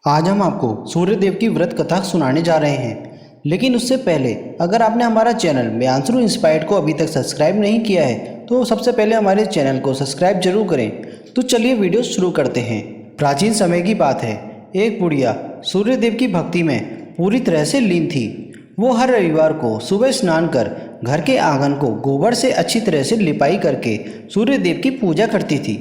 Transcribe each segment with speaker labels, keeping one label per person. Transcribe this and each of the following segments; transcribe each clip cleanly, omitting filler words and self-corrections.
Speaker 1: आज हम आपको सूर्यदेव की व्रत कथा सुनाने जा रहे हैं, लेकिन उससे पहले अगर आपने हमारा चैनल म्यांसरू इंस्पायर्ड को अभी तक सब्सक्राइब नहीं किया है तो सबसे पहले हमारे चैनल को सब्सक्राइब जरूर करें। तो चलिए वीडियो शुरू करते हैं। प्राचीन समय की बात है, एक बुढ़िया सूर्यदेव की भक्ति में पूरी तरह से लीन थी। वो हर रविवार को सुबह स्नान कर घर के आंगन को गोबर से अच्छी तरह से लिपाई करके सूर्यदेव की पूजा करती थी।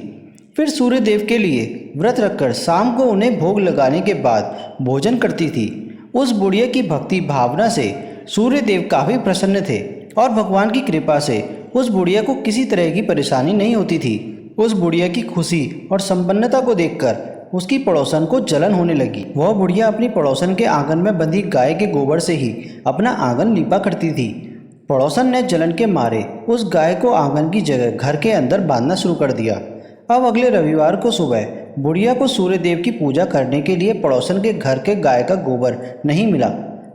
Speaker 1: फिर सूर्यदेव के लिए व्रत रखकर शाम को उन्हें भोग लगाने के बाद भोजन करती थी। उस बुढ़िया की भक्ति भावना से सूर्यदेव काफ़ी प्रसन्न थे और भगवान की कृपा से उस बुढ़िया को किसी तरह की परेशानी नहीं होती थी। उस बुढ़िया की खुशी और संपन्नता को देखकर उसकी पड़ोसन को जलन होने लगी। वह बुढ़िया अपनी पड़ोसन के आंगन में बंधी गाय के गोबर से ही अपना आंगन लीपा करती थी। पड़ोसन ने जलन के मारे उस गाय को आंगन की जगह घर के अंदर बांधना शुरू कर दिया। अब अगले रविवार को सुबह बुढ़िया को सूर्यदेव की पूजा करने के लिए पड़ोसन के घर के गाय का गोबर नहीं मिला,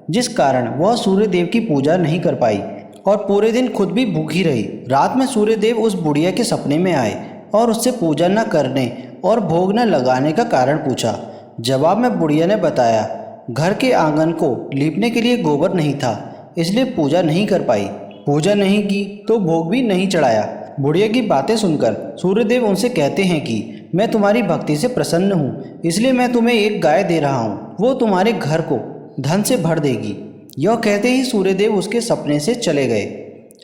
Speaker 1: जिस कारण वह सूर्यदेव की पूजा नहीं कर पाई और पूरे दिन खुद भी भूखी रही। रात में सूर्यदेव उस बुढ़िया के सपने में आए और उससे पूजा न करने और भोग न लगाने का कारण पूछा। जवाब में बुढ़िया ने बताया, घर के आंगन को लीपने के लिए गोबर नहीं था, इसलिए पूजा नहीं कर पाई। पूजा नहीं की तो भोग भी नहीं चढ़ाया। बुढ़िया की बातें सुनकर सूर्यदेव उनसे कहते हैं कि मैं तुम्हारी भक्ति से प्रसन्न हूँ, इसलिए मैं तुम्हें एक गाय दे रहा हूँ, वो तुम्हारे घर को धन से भर देगी। यह कहते ही सूर्यदेव उसके सपने से चले गए।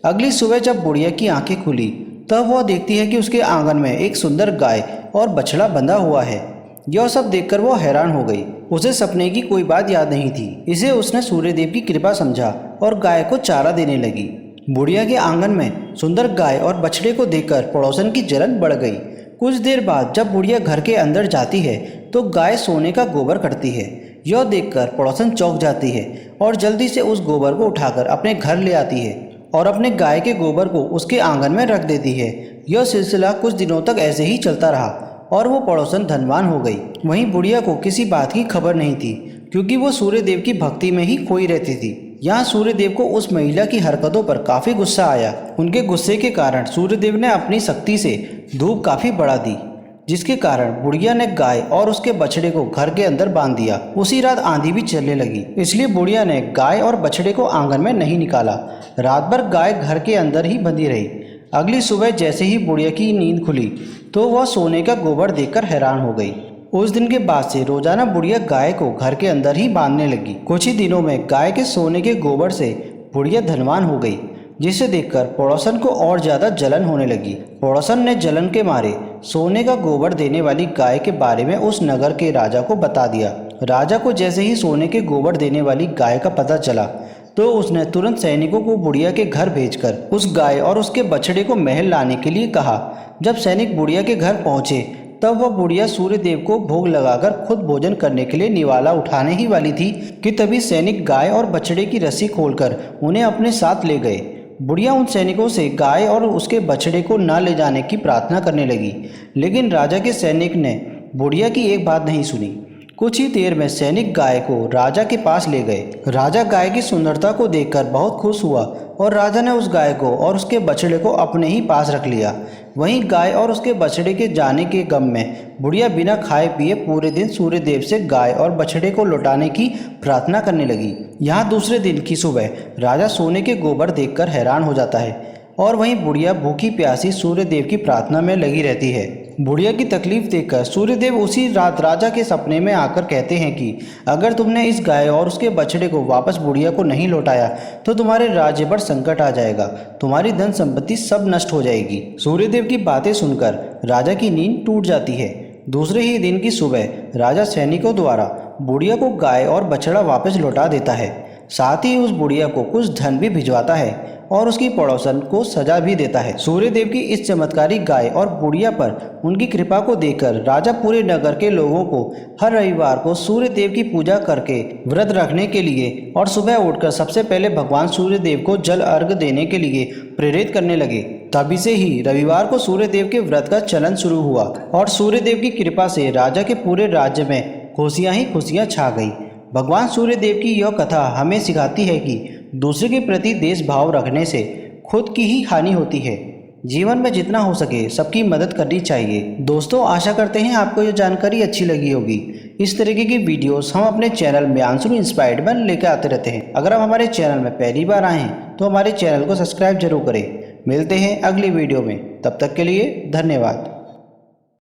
Speaker 1: अगली सुबह जब बुढ़िया की आंखें खुली तब वह देखती है कि उसके आंगन में एक सुंदर गाय और बछड़ा बंधा हुआ है। यह सब देखकर वह हैरान हो गई। उसे सपने की कोई बात याद नहीं थी। इसे उसने सूर्यदेव की कृपा समझा और गाय को चारा देने लगी। बुढ़िया के आंगन में सुंदर गाय और बछड़े को देखकर पड़ोसन की जलन बढ़ गई। कुछ देर बाद जब बुढ़िया घर के अंदर जाती है तो गाय सोने का गोबर करती है। यह देखकर पड़ोसन चौंक जाती है और जल्दी से उस गोबर को उठाकर अपने घर ले आती है और अपने गाय के गोबर को उसके आंगन में रख देती है। यह सिलसिला कुछ दिनों तक ऐसे ही चलता रहा और वो पड़ोसन धनवान हो गई। वहीं बुढ़िया को किसी बात की खबर नहीं थी, क्योंकि वो सूर्यदेव की भक्ति में ही खोई रहती थी। यहाँ सूर्यदेव को उस महिला की हरकतों पर काफी गुस्सा आया। उनके गुस्से के कारण सूर्यदेव ने अपनी शक्ति से धूप काफी बढ़ा दी, जिसके कारण बुढ़िया ने गाय और उसके बछड़े को घर के अंदर बांध दिया। उसी रात आंधी भी चलने लगी, इसलिए बुढ़िया ने गाय और बछड़े को आंगन में नहीं निकाला। रात भर गाय घर के अंदर ही बंधी रही। अगली सुबह जैसे ही बुढ़िया की नींद खुली तो वह सोने का गोबर देखकर हैरान हो गई। उस दिन के बाद से रोजाना बुढ़िया गाय को घर के अंदर ही बांधने लगी। कुछ ही दिनों में गाय के सोने के गोबर से बुढ़िया धनवान हो गई, जिसे देखकर पड़ोसन को और ज्यादा जलन होने लगी। पड़ोसन ने जलन के मारे सोने का गोबर देने वाली गाय के बारे में उस नगर के राजा को बता दिया। राजा को जैसे ही सोने के गोबर देने वाली गाय का पता चला तो उसने तुरंत सैनिकों को बुढ़िया के घर भेजकर उस गाय और उसके बछड़े को महल लाने के लिए कहा। जब सैनिक बुढ़िया के घर पहुंचे तब वह बुढ़िया सूर्यदेव को भोग लगाकर खुद भोजन करने के लिए निवाला उठाने ही वाली थी कि तभी सैनिक गाय और बछड़े की रस्सी खोलकर उन्हें अपने साथ ले गए। बुढ़िया उन सैनिकों से गाय और उसके बछड़े को न ले जाने की प्रार्थना करने लगी, लेकिन राजा के सैनिक ने बुढ़िया की एक बात नहीं सुनी। कुछ ही देर में सैनिक गाय को राजा के पास ले गए। राजा गाय की सुंदरता को देखकर बहुत खुश हुआ और राजा ने उस गाय को और उसके बछड़े को अपने ही पास रख लिया। वहीं गाय और उसके बछड़े के जाने के गम में बुढ़िया बिना खाए पिए पूरे दिन सूर्यदेव से गाय और बछड़े को लौटाने की प्रार्थना करने लगी। यहाँ दूसरे दिन की सुबह राजा सोने के गोबर देखकर हैरान हो जाता है और वहीं बुढ़िया भूखी प्यासी सूर्यदेव की प्रार्थना में लगी रहती है। बुढ़िया की तकलीफ देखकर सूर्यदेव उसी रात राजा के सपने में आकर कहते हैं कि अगर तुमने इस गाय और उसके बछड़े को वापस बुढ़िया को नहीं लौटाया तो तुम्हारे राज्य पर संकट आ जाएगा, तुम्हारी धन संपत्ति सब नष्ट हो जाएगी। सूर्यदेव की बातें सुनकर राजा की नींद टूट जाती है। दूसरे ही दिन की सुबह राजा सैनिकों द्वारा बुढ़िया को गाय और बछड़ा वापस लौटा देता है। साथ ही उस बुढ़िया को कुछ धन भी भिजवाता है और उसकी पड़ोसन को सजा भी देता है। सूर्यदेव की इस चमत्कारी गाय और बुढ़िया पर उनकी कृपा को देखकर राजा पूरे नगर के लोगों को हर रविवार को सूर्यदेव की पूजा करके व्रत रखने के लिए और सुबह उठकर सबसे पहले भगवान सूर्यदेव को जल अर्घ देने के लिए प्रेरित करने लगे। तभी से ही रविवार को सूर्यदेव के व्रत का चलन शुरू हुआ और सूर्यदेव की कृपा से राजा के पूरे राज्य में खुशियां ही खुशियां छा गई। भगवान सूर्यदेव की यह कथा हमें सिखाती है कि दूसरे के प्रति देश भाव रखने से खुद की ही हानि होती है। जीवन में जितना हो सके सबकी मदद करनी चाहिए। दोस्तों, आशा करते हैं आपको ये जानकारी अच्छी लगी होगी। इस तरीके की वीडियोस हम अपने चैनल म्यांसुरु इंस्पायर्ड में लेकर आते रहते हैं। अगर आप हमारे चैनल में पहली बार आए हैं तो हमारे चैनल को सब्सक्राइब जरूर करें। मिलते हैं अगली वीडियो में, तब तक के लिए धन्यवाद।